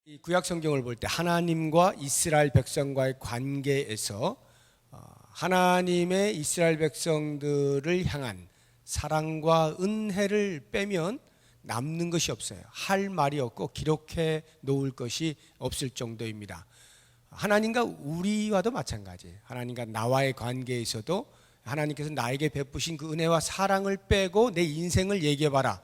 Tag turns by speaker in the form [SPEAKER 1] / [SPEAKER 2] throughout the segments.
[SPEAKER 1] 이 구약 성경을 볼 때 하나님과 이스라엘 백성과의 관계에서 하나님의 이스라엘 백성들을 향한 사랑과 은혜를 빼면 남는 것이 없어요. 할 말이 없고 기록해 놓을 것이 없을 정도입니다. 하나님과 우리와도 마찬가지예요. 하나님과 나와의 관계에서도 하나님께서 나에게 베푸신 그 은혜와 사랑을 빼고 내 인생을 얘기해봐라.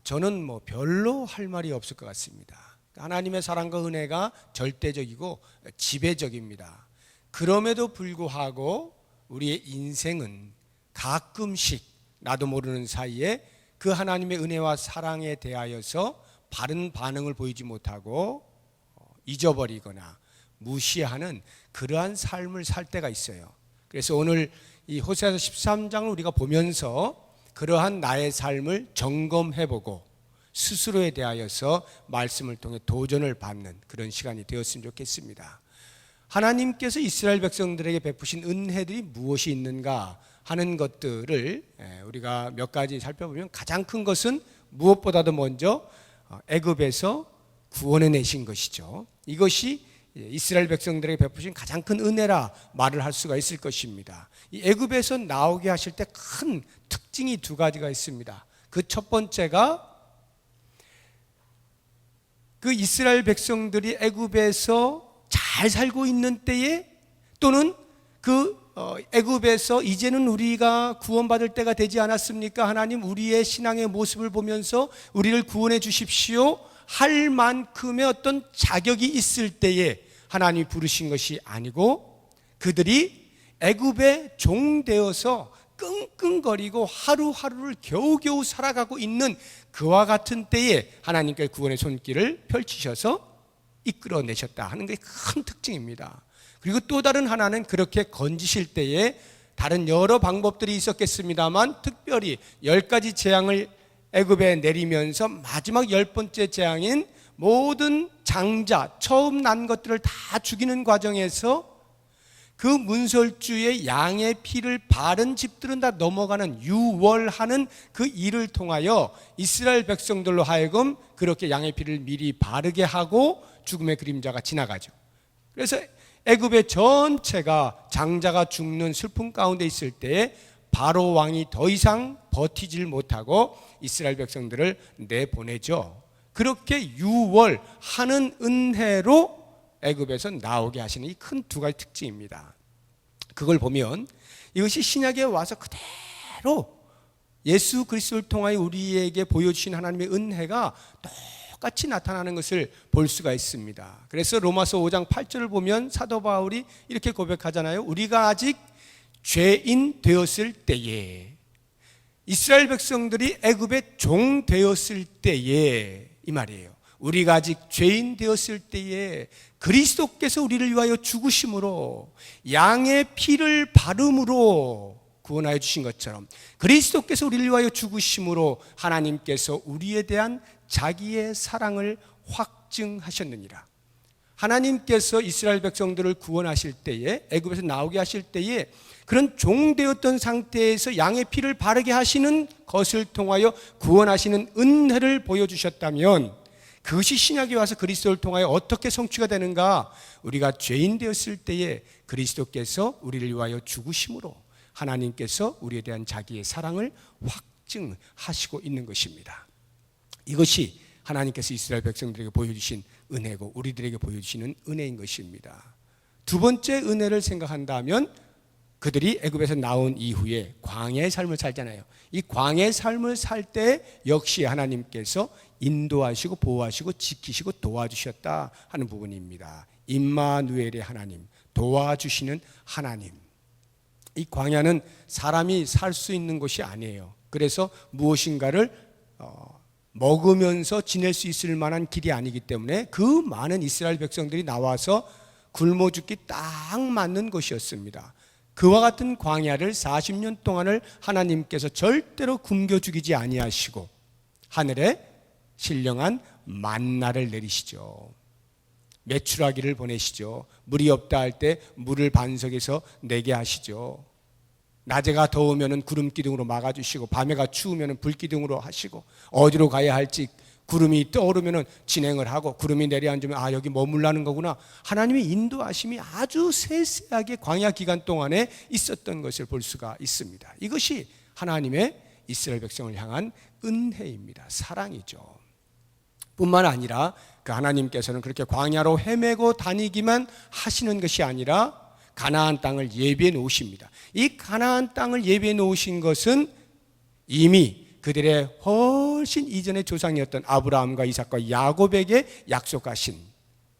[SPEAKER 1] 저는 별로 할 말이 없을 것 같습니다. 하나님의 사랑과 은혜가 절대적이고 지배적입니다. 그럼에도 불구하고 우리의 인생은 가끔씩 나도 모르는 사이에 그 하나님의 은혜와 사랑에 대하여서 바른 반응을 보이지 못하고 잊어버리거나 무시하는 그러한 삶을 살 때가 있어요. 그래서 오늘 이 호세아서 13장을 우리가 보면서 그러한 나의 삶을 점검해보고 스스로에 대하여서 말씀을 통해 도전을 받는 그런 시간이 되었으면 좋겠습니다. 하나님께서 이스라엘 백성들에게 베푸신 은혜들이 무엇이 있는가 하는 것들을 우리가 몇 가지 살펴보면 가장 큰 것은 무엇보다도 먼저 애굽에서 구원해 내신 것이죠. 이것이 이스라엘 백성들에게 베푸신 가장 큰 은혜라 말을 할 수가 있을 것입니다. 이 애굽에서 나오게 하실 때 큰 특징이 두 가지가 있습니다. 그 첫 번째가 그 이스라엘 백성들이 애굽에서 잘 살고 있는 때에 또는 그 애굽에서 이제는 우리가 구원받을 때가 되지 않았습니까? 하나님 우리의 신앙의 모습을 보면서 우리를 구원해 주십시오 할 만큼의 어떤 자격이 있을 때에 하나님이 부르신 것이 아니고 그들이 애굽의 종 되어서 끙끙거리고 하루하루를 겨우겨우 살아가고 있는 그와 같은 때에 하나님께 구원의 손길을 펼치셔서 이끌어내셨다 하는 게 큰 특징입니다. 그리고 또 다른 하나는 그렇게 건지실 때에 다른 여러 방법들이 있었겠습니다만 특별히 10가지 재앙을 애굽에 내리면서 마지막 10번째 재앙인 모든 장자 처음 난 것들을 다 죽이는 과정에서 그 문설주의 양의 피를 바른 집들은 다 넘어가는 유월하는 그 일을 통하여 이스라엘 백성들로 하여금 그렇게 양의 피를 미리 바르게 하고 죽음의 그림자가 지나가죠. 그래서 애굽의 전체가 장자가 죽는 슬픔 가운데 있을 때에 바로 왕이 더 이상 버티질 못하고 이스라엘 백성들을 내보내죠. 그렇게 유월하는 은혜로 애굽에서 나오게 하시는 이 큰 두 가지 특징입니다. 그걸 보면 이것이 신약에 와서 그대로 예수 그리스도를 통하여 우리에게 보여주신 하나님의 은혜가 똑같이 나타나는 것을 볼 수가 있습니다. 그래서 로마서 5장 8절을 보면 사도 바울이 이렇게 고백하잖아요. 우리가 아직 죄인 되었을 때에 이스라엘 백성들이 애굽의 종 되었을 때에 이 말이에요. 우리가 아직 죄인 되었을 때에 그리스도께서 우리를 위하여 죽으심으로 양의 피를 바름으로 구원하여 주신 것처럼 그리스도께서 우리를 위하여 죽으심으로 하나님께서 우리에 대한 자기의 사랑을 확증하셨느니라. 하나님께서 이스라엘 백성들을 구원하실 때에 애굽에서 나오게 하실 때에 그런 종되었던 상태에서 양의 피를 바르게 하시는 것을 통하여 구원하시는 은혜를 보여주셨다면 그것이 신약에 와서 그리스도를 통하여 어떻게 성취가 되는가? 우리가 죄인 되었을 때에 그리스도께서 우리를 위하여 죽으심으로 하나님께서 우리에 대한 자기의 사랑을 확증하시고 있는 것입니다. 이것이 하나님께서 이스라엘 백성들에게 보여주신 은혜고 우리들에게 보여주시는 은혜인 것입니다. 두 번째 은혜를 생각한다면 그들이 애굽에서 나온 이후에 광야의 삶을 살잖아요. 이 광야의 삶을 살 때 역시 하나님께서 인도하시고 보호하시고 지키시고 도와주셨다 하는 부분입니다. 임마누엘의 하나님, 도와주시는 하나님. 이 광야는 사람이 살 수 있는 곳이 아니에요. 그래서 무엇인가를 먹으면서 지낼 수 있을 만한 길이 아니기 때문에 그 많은 이스라엘 백성들이 나와서 굶어 죽기 딱 맞는 곳이었습니다. 그와 같은 광야를 40년 동안을 하나님께서 절대로 굶겨 죽이지 아니하시고 하늘에 신령한 만나를 내리시죠. 메추라기를 보내시죠. 물이 없다 할 때 물을 반석에서 내게 하시죠. 낮에가 더우면 구름 기둥으로 막아주시고 밤에가 추우면 불 기둥으로 하시고 어디로 가야 할지 구름이 떠오르면 진행을 하고 구름이 내려앉으면 여기 머물라는 거구나. 하나님의 인도하심이 아주 세세하게 광야 기간 동안에 있었던 것을 볼 수가 있습니다. 이것이 하나님의 이스라엘 백성을 향한 은혜입니다. 사랑이죠. 뿐만 아니라 그 하나님께서는 그렇게 광야로 헤매고 다니기만 하시는 것이 아니라 가나안 땅을 예비해 놓으십니다. 이 가나안 땅을 예비해 놓으신 것은 이미 그들의 훨씬 이전의 조상이었던 아브라함과 이삭과 야곱에게 약속하신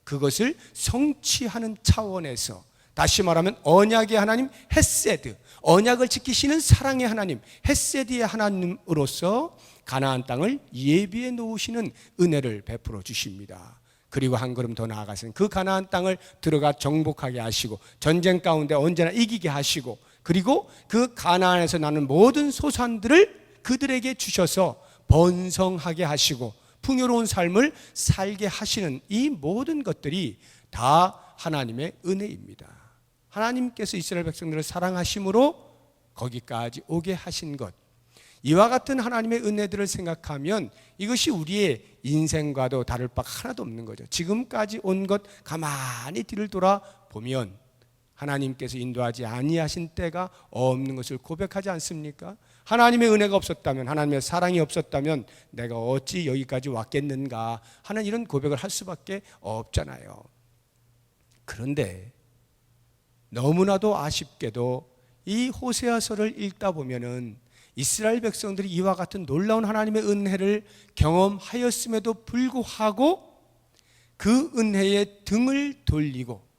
[SPEAKER 1] 그것을 성취하는 차원에서, 다시 말하면 언약의 하나님 헤세드, 언약을 지키시는 사랑의 하나님 헤세드의 하나님으로서 가나안 땅을 예비해 놓으시는 은혜를 베풀어 주십니다. 그리고 한 걸음 더 나아가서는 그 가나안 땅을 들어가 정복하게 하시고 전쟁 가운데 언제나 이기게 하시고, 그리고 그 가나안에서 나는 모든 소산들을 그들에게 주셔서 번성하게 하시고 풍요로운 삶을 살게 하시는 이 모든 것들이 다 하나님의 은혜입니다. 하나님께서 이스라엘 백성들을 사랑하심으로 거기까지 오게 하신 것, 이와 같은 하나님의 은혜들을 생각하면 이것이 우리의 인생과도 다를 바 하나도 없는 거죠. 지금까지 온 것 가만히 뒤를 돌아보면 하나님께서 인도하지 아니하신 때가 없는 것을 고백하지 않습니까? 하나님의 은혜가 없었다면, 하나님의 사랑이 없었다면 내가 어찌 여기까지 왔겠는가 하는 이런 고백을 할 수밖에 없잖아요. 그런데 너무나도 아쉽게도 이 호세아서를 읽다 보면은 이스라엘 백성들이 이와 같은 놀라운 하나님의 은혜를 경험하였음에도 불구하고 그 은혜에 등을 돌리고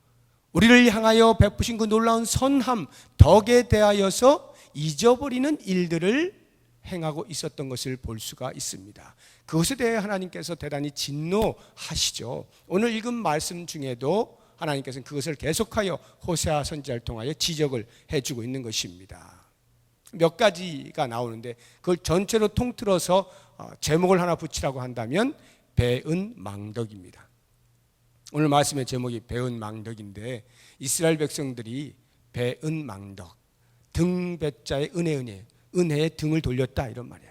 [SPEAKER 1] 우리를 향하여 베푸신 그 놀라운 선함, 덕에 대하여서 잊어버리는 일들을 행하고 있었던 것을 볼 수가 있습니다. 그것에 대해 하나님께서 대단히 진노하시죠. 오늘 읽은 말씀 중에도 하나님께서는 그것을 계속하여 호세아 선지자를 통하여 지적을 해주고 있는 것입니다. 몇 가지가 나오는데 그걸 전체로 통틀어서 제목을 하나 붙이라고 한다면 배은망덕입니다. 오늘 말씀의 제목이 배은망덕인데 이스라엘 백성들이 배은망덕, 등배자의 은혜에 등을 돌렸다 이런 말이야.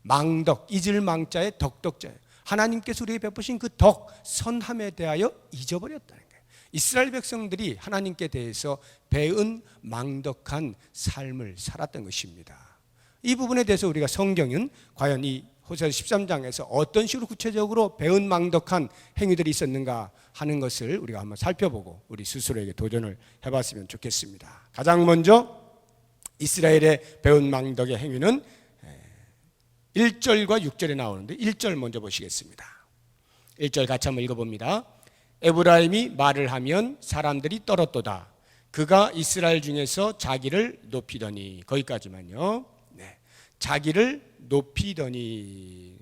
[SPEAKER 1] 망덕, 잊을 망자의 덕덕자예요. 하나님께서 우리에게 베푸신 그 덕, 선함에 대하여 잊어버렸다는 거예요. 이스라엘 백성들이 하나님께 대해서 배은망덕한 삶을 살았던 것입니다. 이 부분에 대해서 우리가 성경은 과연 이 호세아 13장에서 어떤 식으로 구체적으로 배은망덕한 행위들이 있었는가 하는 것을 우리가 한번 살펴보고 우리 스스로에게 도전을 해봤으면 좋겠습니다. 가장 먼저 이스라엘의 배은망덕의 행위는 1절과 6절에 나오는데 1절 먼저 보시겠습니다. 1절 같이 한번 읽어봅니다. 에브라임이 말을 하면 사람들이 떨었도다. 그가 이스라엘 중에서 자기를 높이더니, 거기까지만요. 네. 자기를 높이더니,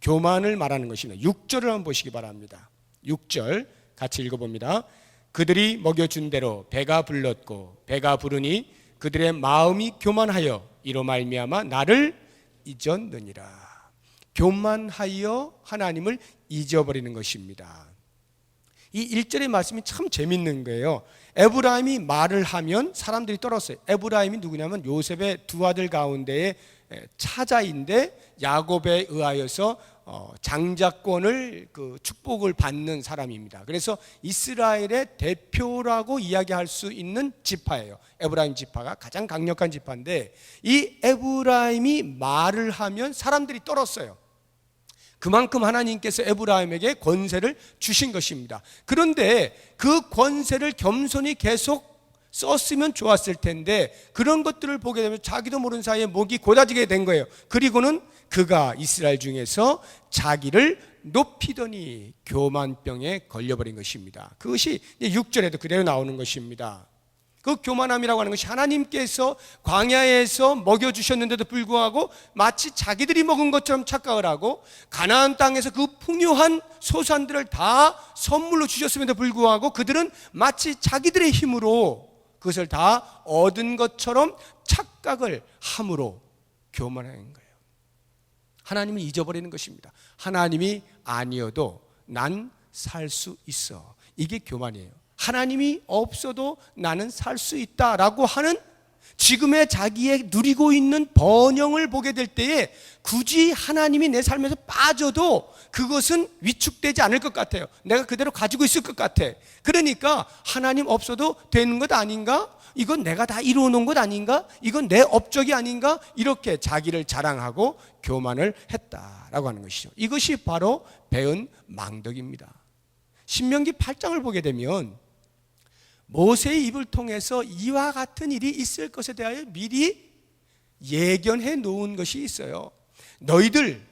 [SPEAKER 1] 교만을 말하는 것입니다. 6절을 한번 보시기 바랍니다. 6절 같이 읽어봅니다. 그들이 먹여준 대로 배가 불렀고 배가 부르니 그들의 마음이 교만하여 이로 말미암아 나를 잊었느니라. 교만하여 하나님을 잊어버리는 것입니다. 이 1절의 말씀이 참 재밌는 거예요. 에브라임이 말을 하면 사람들이 떨었어요. 에브라임이 누구냐면 요셉의 두 아들 가운데의 차자인데 야곱에 의하여서 장자권을 그 축복을 받는 사람입니다. 그래서 이스라엘의 대표라고 이야기할 수 있는 지파예요. 에브라임 지파가 가장 강력한 지파인데 이 에브라임이 말을 하면 사람들이 떨었어요. 그만큼 하나님께서 에브라임에게 권세를 주신 것입니다. 그런데 그 권세를 겸손히 계속 썼으면 좋았을 텐데 그런 것들을 보게 되면 자기도 모르는 사이에 목이 곧아지게 된 거예요. 그리고는 그가 이스라엘 중에서 자기를 높이더니 교만병에 걸려버린 것입니다. 그것이 6절에도 그대로 나오는 것입니다. 그 교만함이라고 하는 것이 하나님께서 광야에서 먹여주셨는데도 불구하고 마치 자기들이 먹은 것처럼 착각을 하고 가나안 땅에서 그 풍요한 소산들을 다 선물로 주셨음에도 불구하고 그들은 마치 자기들의 힘으로 그것을 다 얻은 것처럼 착각을 함으로 교만한 거예요. 하나님을 잊어버리는 것입니다. 하나님이 아니어도 난 살 수 있어. 이게 교만이에요. 하나님이 없어도 나는 살 수 있다라고 하는 지금의 자기의 누리고 있는 번영을 보게 될 때에 굳이 하나님이 내 삶에서 빠져도 그것은 위축되지 않을 것 같아요. 내가 그대로 가지고 있을 것 같아. 그러니까 하나님 없어도 되는 것 아닌가? 이건 내가 다 이루어 놓은 것 아닌가? 이건 내 업적이 아닌가? 이렇게 자기를 자랑하고 교만을 했다라고 하는 것이죠. 이것이 바로 배은 망덕입니다. 신명기 8장을 보게 되면 모세의 입을 통해서 이와 같은 일이 있을 것에 대하여 미리 예견해 놓은 것이 있어요. 너희들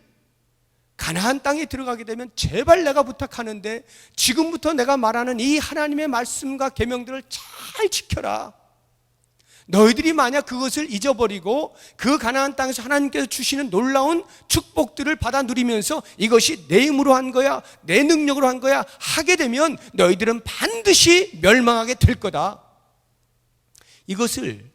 [SPEAKER 1] 가나안 땅에 들어가게 되면 제발 내가 부탁하는데 지금부터 내가 말하는 이 하나님의 말씀과 계명들을 잘 지켜라. 너희들이 만약 그것을 잊어버리고 그 가나안 땅에서 하나님께서 주시는 놀라운 축복들을 받아 누리면서 이것이 내 힘으로 한 거야, 내 능력으로 한 거야 하게 되면 너희들은 반드시 멸망하게 될 거다. 이것을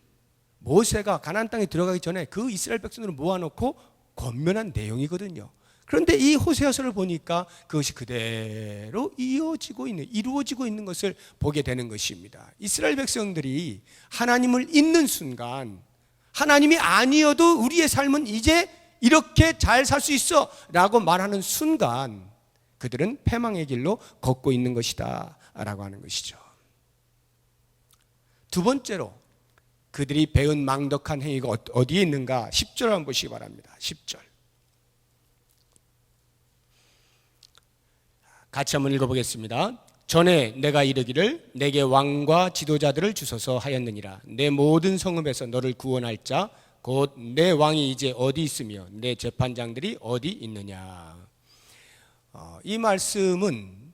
[SPEAKER 1] 모세가 가나안 땅에 들어가기 전에 그 이스라엘 백성들을 모아놓고 권면한 내용이거든요. 그런데 이 호세아서를 보니까 그것이 그대로 이루어지고 있는 것을 보게 되는 것입니다. 이스라엘 백성들이 하나님을 잊는 순간, 하나님이 아니어도 우리의 삶은 이제 이렇게 잘 살 수 있어 라고 말하는 순간 그들은 패망의 길로 걷고 있는 것이다 라고 하는 것이죠. 두 번째로 그들이 배운 망덕한 행위가 어디에 있는가? 10절 한번 보시기 바랍니다. 10절 같이 한번 읽어보겠습니다. 전에 내가 이르기를 내게 왕과 지도자들을 주소서 하였느니라. 내 모든 성읍에서 너를 구원할 자 곧 내 왕이 이제 어디 있으며 내 재판장들이 어디 있느냐. 이 말씀은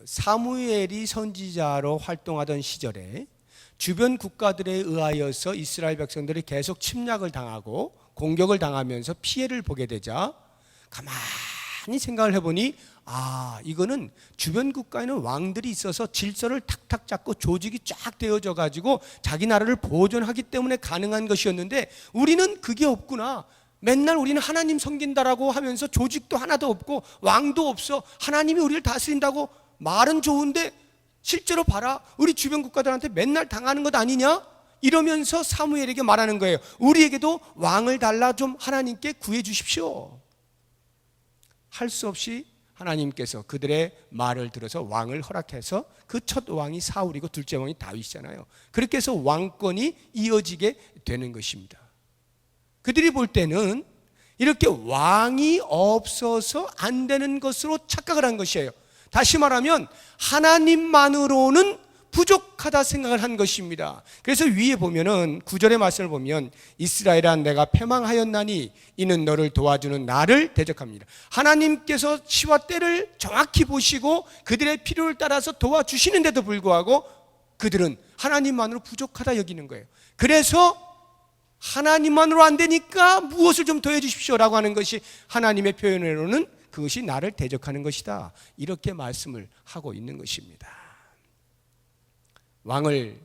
[SPEAKER 1] 사무엘이 선지자로 활동하던 시절에 주변 국가들에 의하여서 이스라엘 백성들이 계속 침략을 당하고 공격을 당하면서 피해를 보게 되자 가만히 생각을 해보니 이거는 주변 국가에는 왕들이 있어서 질서를 탁탁 잡고 조직이 쫙 되어져 가지고 자기 나라를 보존하기 때문에 가능한 것이었는데 우리는 그게 없구나. 맨날 우리는 하나님 섬긴다라고 하면서 조직도 하나도 없고 왕도 없어. 하나님이 우리를 다스린다고 말은 좋은데 실제로 봐라. 우리 주변 국가들한테 맨날 당하는 것 아니냐? 이러면서 사무엘에게 말하는 거예요. 우리에게도 왕을 달라 좀 하나님께 구해 주십시오. 할 수 없이 하나님께서 그들의 말을 들어서 왕을 허락해서 그 첫 왕이 사울이고 둘째 왕이 다윗이잖아요. 그렇게 해서 왕권이 이어지게 되는 것입니다. 그들이 볼 때는 이렇게 왕이 없어서 안 되는 것으로 착각을 한 것이에요. 다시 말하면 하나님만으로는 부족하다 생각을 한 것입니다. 그래서 위에 보면은 9절의 말씀을 보면 이스라엘아 내가 패망하였나니 이는 너를 도와주는 나를 대적합니다. 하나님께서 시와 때를 정확히 보시고 그들의 필요를 따라서 도와주시는데도 불구하고 그들은 하나님만으로 부족하다 여기는 거예요. 그래서 하나님만으로 안 되니까 무엇을 좀 더해 주십시오라고 하는 것이 하나님의 표현으로는 그것이 나를 대적하는 것이다. 이렇게 말씀을 하고 있는 것입니다. 왕을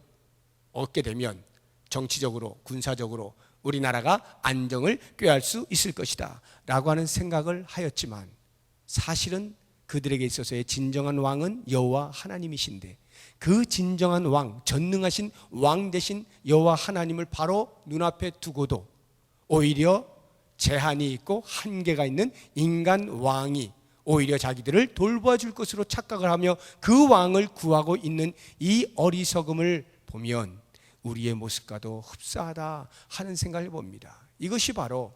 [SPEAKER 1] 얻게 되면 정치적으로 군사적으로 우리나라가 안정을 꾀할 수 있을 것이다 라고 하는 생각을 하였지만 사실은 그들에게 있어서의 진정한 왕은 여호와 하나님이신데 그 진정한 왕, 전능하신 왕 되신 여호와 하나님을 바로 눈앞에 두고도 오히려 제한이 있고 한계가 있는 인간 왕이 오히려 자기들을 돌봐줄 것으로 착각을 하며 그 왕을 구하고 있는 이 어리석음을 보면 우리의 모습과도 흡사하다 하는 생각을 해봅니다. 이것이 바로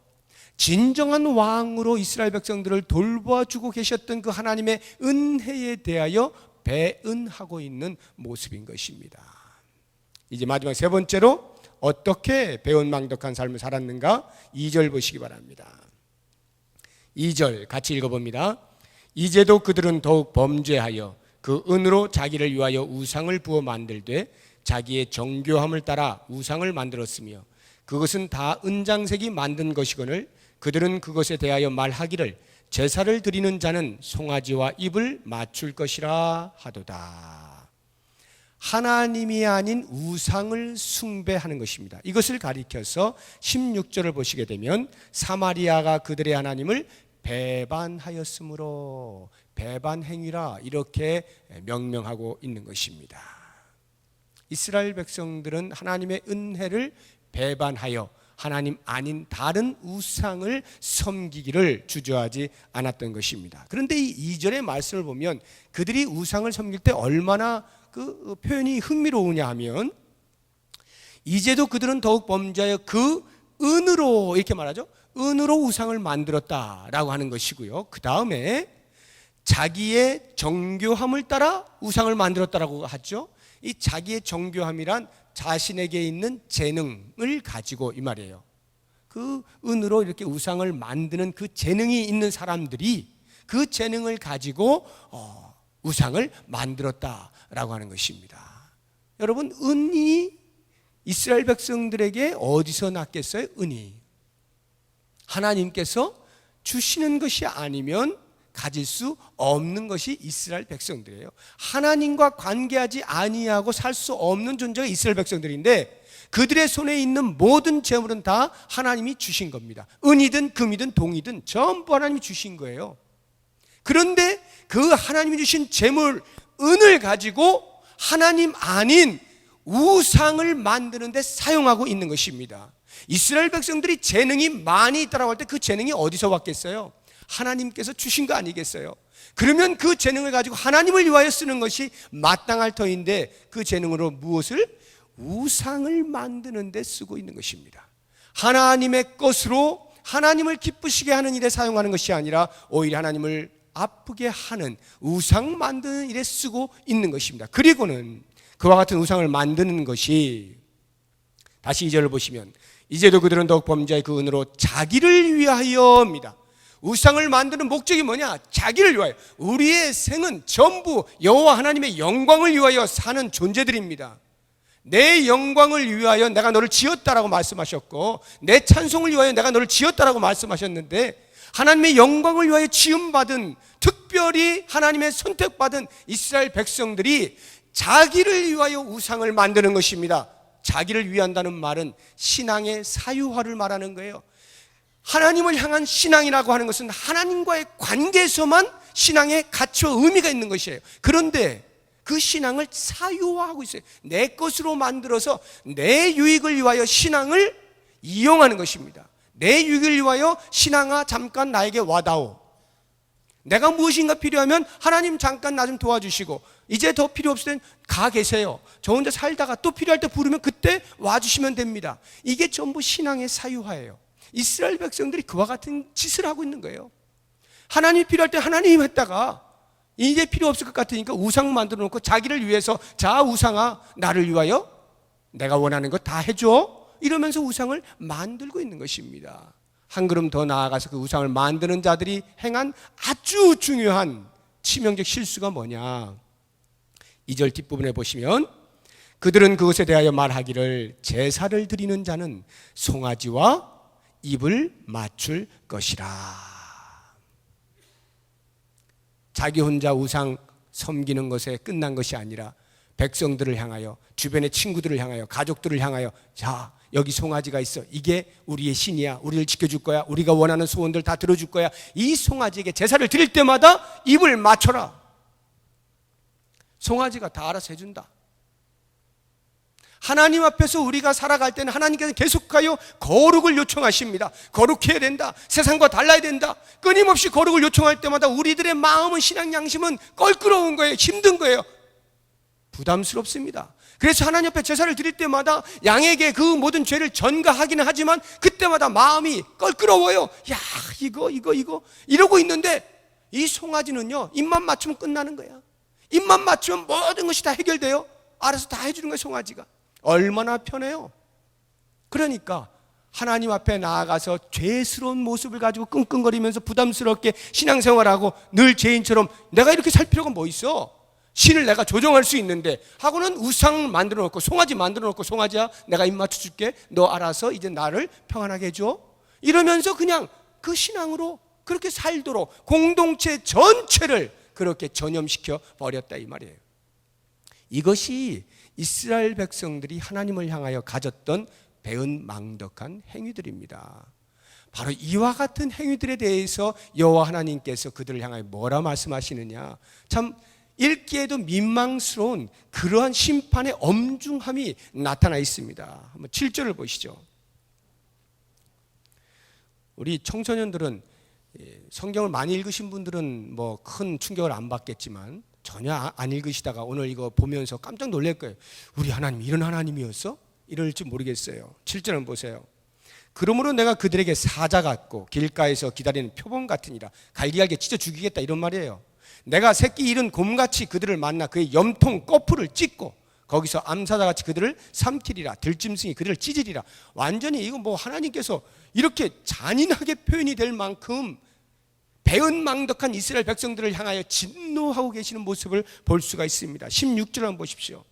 [SPEAKER 1] 진정한 왕으로 이스라엘 백성들을 돌봐주고 계셨던 그 하나님의 은혜에 대하여 배은하고 있는 모습인 것입니다. 이제 마지막 세 번째로 어떻게 배은망덕한 삶을 살았는가? 2절 보시기 바랍니다. 2절 같이 읽어봅니다. 이제도 그들은 더욱 범죄하여 그 은으로 자기를 위하여 우상을 부어 만들되 자기의 정교함을 따라 우상을 만들었으며 그것은 다 은장색이 만든 것이거늘 그들은 그것에 대하여 말하기를 제사를 드리는 자는 송아지와 입을 맞출 것이라 하도다. 하나님이 아닌 우상을 숭배하는 것입니다. 이것을 가리켜서 16절을 보시게 되면 사마리아가 그들의 하나님을 배반하였으므로 배반 행위라 이렇게 명명하고 있는 것입니다. 이스라엘 백성들은 하나님의 은혜를 배반하여 하나님 아닌 다른 우상을 섬기기를 주저하지 않았던 것입니다. 그런데 이 2절의 말씀을 보면 그들이 우상을 섬길 때 얼마나 그 표현이 흥미로우냐 하면, 이제도 그들은 더욱 범죄하여 그 은으로, 이렇게 말하죠. 은으로 우상을 만들었다라고 하는 것이고요. 그 다음에 자기의 정교함을 따라 우상을 만들었다라고 하죠. 이 자기의 정교함이란 자신에게 있는 재능을 가지고 이 말이에요. 그 은으로 이렇게 우상을 만드는 그 재능이 있는 사람들이 그 재능을 가지고 우상을 만들었다라고 하는 것입니다. 여러분, 은이 이스라엘 백성들에게 어디서 났겠어요? 은이 하나님께서 주시는 것이 아니면 가질 수 없는 것이 이스라엘 백성들이에요. 하나님과 관계하지 아니하고 살 수 없는 존재가 이스라엘 백성들인데, 그들의 손에 있는 모든 재물은 다 하나님이 주신 겁니다. 은이든 금이든 동이든 전부 하나님이 주신 거예요. 그런데 그 하나님이 주신 재물, 은을 가지고 하나님 아닌 우상을 만드는 데 사용하고 있는 것입니다. 이스라엘 백성들이 재능이 많이 있다고 할 때 그 재능이 어디서 왔겠어요? 하나님께서 주신 거 아니겠어요? 그러면 그 재능을 가지고 하나님을 위하여 쓰는 것이 마땅할 터인데, 그 재능으로 무엇을? 우상을 만드는 데 쓰고 있는 것입니다. 하나님의 것으로 하나님을 기쁘시게 하는 일에 사용하는 것이 아니라 오히려 하나님을 아프게 하는 우상 만드는 일에 쓰고 있는 것입니다. 그리고는 그와 같은 우상을 만드는 것이, 다시 2절을 보시면, 이제도 그들은 더욱 범죄의 그 은으로 자기를 위하여입니다. 우상을 만드는 목적이 뭐냐? 자기를 위하여. 우리의 생은 전부 여호와 하나님의 영광을 위하여 사는 존재들입니다. 내 영광을 위하여 내가 너를 지었다라고 말씀하셨고, 내 찬송을 위하여 내가 너를 지었다라고 말씀하셨는데, 하나님의 영광을 위하여 지음받은, 특별히 하나님의 선택받은 이스라엘 백성들이 자기를 위하여 우상을 만드는 것입니다. 자기를 위한다는 말은 신앙의 사유화를 말하는 거예요. 하나님을 향한 신앙이라고 하는 것은 하나님과의 관계에서만 신앙의 가치와 의미가 있는 것이에요. 그런데 그 신앙을 사유화하고 있어요. 내 것으로 만들어서 내 유익을 위하여 신앙을 이용하는 것입니다. 내 유익을 위하여 신앙아 잠깐 나에게 와다오. 내가 무엇인가 필요하면 하나님 잠깐 나 좀 도와주시고, 이제 더 필요 없을 땐 가 계세요. 저 혼자 살다가 또 필요할 때 부르면 그때 와주시면 됩니다. 이게 전부 신앙의 사유화예요. 이스라엘 백성들이 그와 같은 짓을 하고 있는 거예요. 하나님이 필요할 때 하나님 했다가 이제 필요 없을 것 같으니까 우상 만들어 놓고 자기를 위해서, 자 우상아 나를 위하여 내가 원하는 거 다 해줘, 이러면서 우상을 만들고 있는 것입니다. 한 걸음 더 나아가서 그 우상을 만드는 자들이 행한 아주 중요한 치명적 실수가 뭐냐? 2절 뒷부분에 보시면, 그들은 그것에 대하여 말하기를 제사를 드리는 자는 송아지와 입을 맞출 것이라. 자기 혼자 우상 섬기는 것에 끝난 것이 아니라 백성들을 향하여, 주변의 친구들을 향하여, 가족들을 향하여, 자 여기 송아지가 있어, 이게 우리의 신이야, 우리를 지켜줄 거야, 우리가 원하는 소원들 다 들어줄 거야, 이 송아지에게 제사를 드릴 때마다 입을 맞춰라. 송아지가 다 알아서 해준다. 하나님 앞에서 우리가 살아갈 때는 하나님께서 계속하여 거룩을 요청하십니다. 거룩해야 된다, 세상과 달라야 된다. 끊임없이 거룩을 요청할 때마다 우리들의 마음은, 신앙 양심은 껄끄러운 거예요. 힘든 거예요. 부담스럽습니다. 그래서 하나님 앞에 제사를 드릴 때마다 양에게 그 모든 죄를 전가하기는 하지만 그때마다 마음이 껄끄러워요. 야 이거 이러고 있는데, 이 송아지는요 입만 맞추면 끝나는 거야. 입만 맞추면 모든 것이 다 해결돼요. 알아서 다 해주는 거예요. 송아지가 얼마나 편해요. 그러니까 하나님 앞에 나아가서 죄스러운 모습을 가지고 끙끙거리면서 부담스럽게 신앙생활하고 늘 죄인처럼 내가 이렇게 살 필요가 뭐 있어? 신을 내가 조정할 수 있는데 하고는 우상 만들어 놓고, 송아지 만들어 놓고, 송아지야 내가 입 맞춰줄게, 너 알아서 이제 나를 평안하게 해줘, 이러면서 그냥 그 신앙으로 그렇게 살도록 공동체 전체를 그렇게 전염시켜 버렸다 이 말이에요. 이것이 이스라엘 백성들이 하나님을 향하여 가졌던 배은망덕한 행위들입니다. 바로 이와 같은 행위들에 대해서 여호와 하나님께서 그들을 향하여 뭐라 말씀하시느냐? 참 읽기에도 민망스러운 그러한 심판의 엄중함이 나타나 있습니다. 한번 7절을 보시죠. 우리 청소년들은 성경을 많이 읽으신 분들은 뭐 큰 충격을 안 받겠지만 전혀 안 읽으시다가 오늘 이거 보면서 깜짝 놀랄 거예요. 우리 하나님 이런 하나님이었어? 이럴지 모르겠어요. 7절을 보세요. 그러므로 내가 그들에게 사자 같고 길가에서 기다리는 표범 같으니라. 갈기갈기 찢어 죽이겠다 이런 말이에요. 내가 새끼 잃은 곰같이 그들을 만나 그의 염통 거풀을 찢고 거기서 암사자같이 그들을 삼키리라. 들짐승이 그들을 찢으리라. 완전히 이거 뭐 하나님께서 이렇게 잔인하게 표현이 될 만큼 배은망덕한 이스라엘 백성들을 향하여 진노하고 계시는 모습을 볼 수가 있습니다. 16절 한번 보십시오.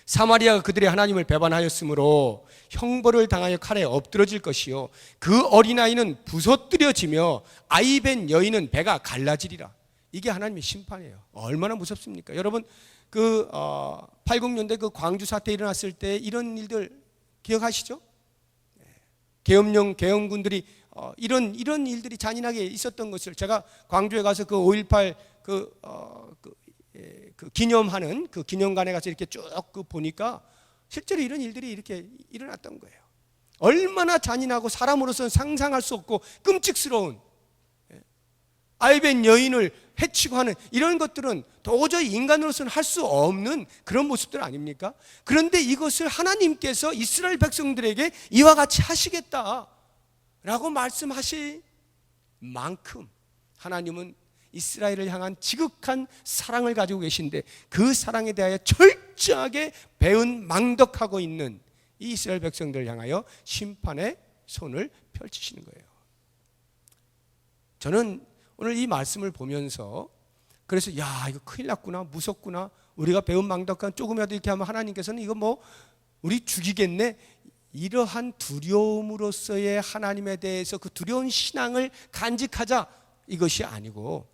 [SPEAKER 1] 사마리아가 그들의 하나님을 배반하였으므로 형벌을 당하여 칼에 엎드러질 것이요 그 어린아이는 부서뜨려지며 아이벤 여인은 배가 갈라지리라. 이게 하나님의 심판이에요. 얼마나 무섭습니까? 여러분 80년대 그 광주 사태 일어났을 때 이런 일들 기억하시죠? 계엄군들이 이런 일들이 잔인하게 있었던 것을 제가 광주에 가서 그 5.18 기념하는 그 기념관에 가서 이렇게 쭉 보니까 실제로 이런 일들이 이렇게 일어났던 거예요. 얼마나 잔인하고 사람으로서는 상상할 수 없고 끔찍스러운 아이벤 여인을 해치고 하는 이런 것들은 도저히 인간으로서는 할 수 없는 그런 모습들 아닙니까? 그런데 이것을 하나님께서 이스라엘 백성들에게 이와 같이 하시겠다라고 말씀하실 만큼 하나님은 이스라엘을 향한 지극한 사랑을 가지고 계신데 그 사랑에 대하여 철저하게 배은망덕하고 있는 이 이스라엘 백성들을 향하여 심판의 손을 펼치시는 거예요. 저는 오늘 이 말씀을 보면서 그래서 야 이거 큰일 났구나, 무섭구나, 우리가 배은망덕한 조금이라도 이렇게 하면 하나님께서는 이거 뭐 우리 죽이겠네, 이러한 두려움으로서의 하나님에 대해서 그 두려운 신앙을 간직하자 이것이 아니고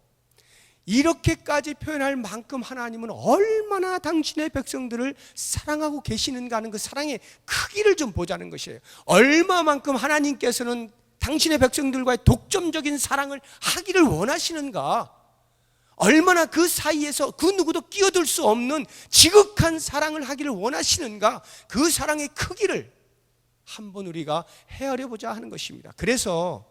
[SPEAKER 1] 이렇게까지 표현할 만큼 하나님은 얼마나 당신의 백성들을 사랑하고 계시는가 하는 그 사랑의 크기를 좀 보자는 것이에요. 얼마만큼 하나님께서는 당신의 백성들과의 독점적인 사랑을 하기를 원하시는가, 얼마나 그 사이에서 그 누구도 끼어들 수 없는 지극한 사랑을 하기를 원하시는가, 그 사랑의 크기를 한번 우리가 헤아려 보자 하는 것입니다. 그래서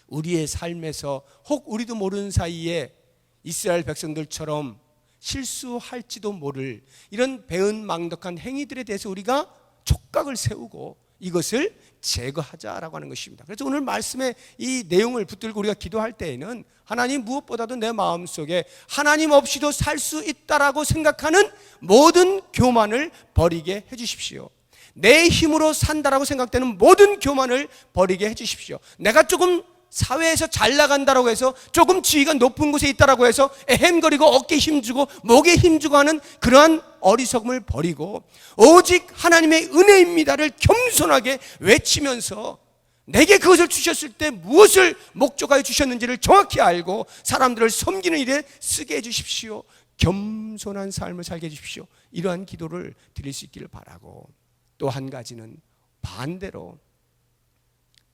[SPEAKER 1] 우리의 삶에서 혹 우리도 모르는 사이에 이스라엘 백성들처럼 실수할지도 모를 이런 배은망덕한 행위들에 대해서 우리가 촉각을 세우고 이것을 제거하자라고 하는 것입니다. 그래서 오늘 말씀의 이 내용을 붙들고 우리가 기도할 때에는 하나님, 무엇보다도 내 마음속에 하나님 없이도 살 수 있다라고 생각하는 모든 교만을 버리게 해주십시오. 내 힘으로 산다라고 생각되는 모든 교만을 버리게 해주십시오. 내가 조금 사회에서 잘 나간다라고 해서 조금 지위가 높은 곳에 있다라고 해서 에헴거리고 어깨에 힘주고 목에 힘주고 하는 그러한 어리석음을 버리고 오직 하나님의 은혜입니다를 겸손하게 외치면서 내게 그것을 주셨을 때 무엇을 목적하여 주셨는지를 정확히 알고 사람들을 섬기는 일에 쓰게 해주십시오. 겸손한 삶을 살게 해주십시오. 이러한 기도를 드릴 수 있기를 바라고, 또 한 가지는 반대로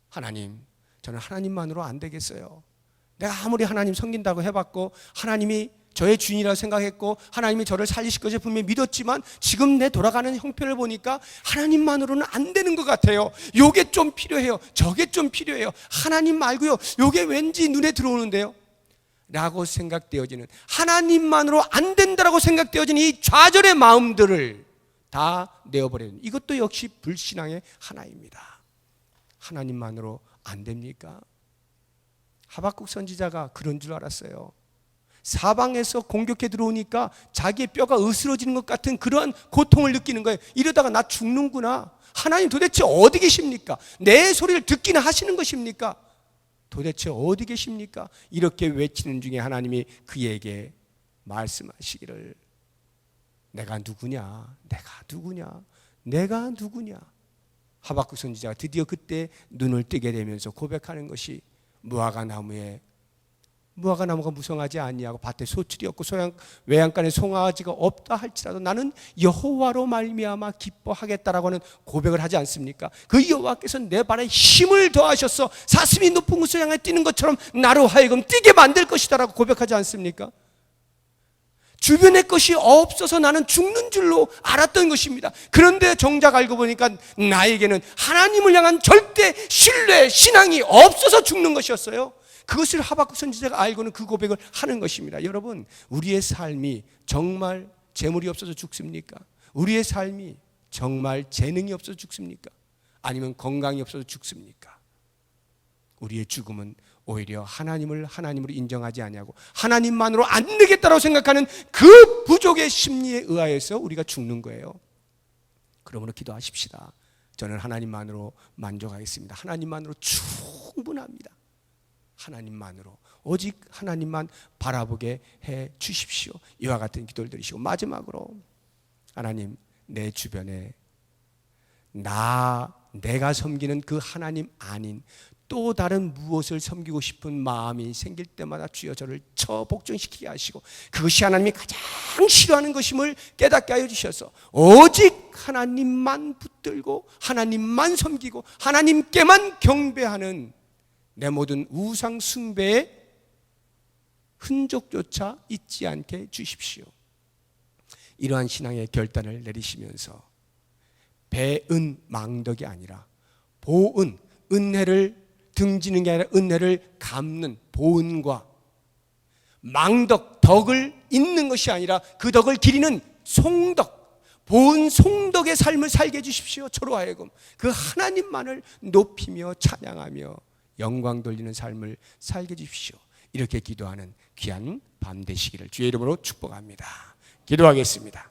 [SPEAKER 1] 하나님, 저는 하나님만으로 안 되겠어요. 내가 아무리 하나님 섬긴다고 해봤고 하나님이 저의 주인이라고 생각했고 하나님이 저를 살리실 것을 분명히 믿었지만 지금 내 돌아가는 형편을 보니까 하나님만으로는 안 되는 것 같아요. 요게 좀 필요해요, 저게 좀 필요해요, 하나님 말고요 요게 왠지 눈에 들어오는데요 라고 생각되어지는, 하나님만으로 안 된다라고 생각되어지는 이 좌절의 마음들을 다 내어버리는, 이것도 역시 불신앙의 하나입니다. 하나님만으로 안 됩니까? 하박국 선지자가 그런 줄 알았어요. 사방에서 공격해 들어오니까 자기의 뼈가 으스러지는 것 같은 그러한 고통을 느끼는 거예요. 이러다가 나 죽는구나. 하나님 도대체 어디 계십니까? 내 소리를 듣기나 하시는 것입니까? 도대체 어디 계십니까? 이렇게 외치는 중에 하나님이 그에게 말씀하시기를, 내가 누구냐? 내가 누구냐? 내가 누구냐? 하박국 선지자가 드디어 그때 눈을 뜨게 되면서 고백하는 것이, 무화과 나무가 무성하지 아니하고 밭에 소출이 없고 외양간에 송아지가 없다 할지라도 나는 여호와로 말미암아 기뻐하겠다라고 하는 고백을 하지 않습니까? 그 여호와께서 내 발에 힘을 더하셔서 사슴이 높은 곳을 향해 뛰는 것처럼 나로 하여금 뛰게 만들 것이다라고 고백하지 않습니까? 주변의 것이 없어서 나는 죽는 줄로 알았던 것입니다. 그런데 정작 알고 보니까 나에게는 하나님을 향한 절대 신뢰, 신앙이 없어서 죽는 것이었어요. 그것을 하박국 선지자가 알고는 그 고백을 하는 것입니다. 여러분, 우리의 삶이 정말 재물이 없어서 죽습니까? 우리의 삶이 정말 재능이 없어서 죽습니까? 아니면 건강이 없어서 죽습니까? 우리의 죽음은 오히려 하나님을 하나님으로 인정하지 아니하고 하나님만으로 안 되겠다고 생각하는 그 부족의 심리에 의하여서 우리가 죽는 거예요. 그러므로 기도하십시다. 저는 하나님만으로 만족하겠습니다. 하나님만으로 충분합니다. 하나님만으로, 오직 하나님만 바라보게 해 주십시오. 이와 같은 기도를 드리시고, 마지막으로 하나님, 내 주변에 내가 섬기는 그 하나님 아닌 또 다른 무엇을 섬기고 싶은 마음이 생길 때마다 주여 저를 복종시키게 하시고, 그것이 하나님이 가장 싫어하는 것임을 깨닫게 하여 주셔서 오직 하나님만 붙들고 하나님만 섬기고 하나님께만 경배하는 내 모든 우상 숭배의 흔적조차 잊지 않게 주십시오. 이러한 신앙의 결단을 내리시면서 배은 망덕이 아니라 보은, 은혜를 등지는 게 아니라 은혜를 갚는 보은과 망덕, 덕을 잇는 것이 아니라 그 덕을 기리는 송덕, 보은 송덕의 삶을 살게 해주십시오. 저로 하여금 그 하나님만을 높이며 찬양하며 영광 돌리는 삶을 살게 해주십시오. 이렇게 기도하는 귀한 밤 되시기를 주의 이름으로 축복합니다. 기도하겠습니다.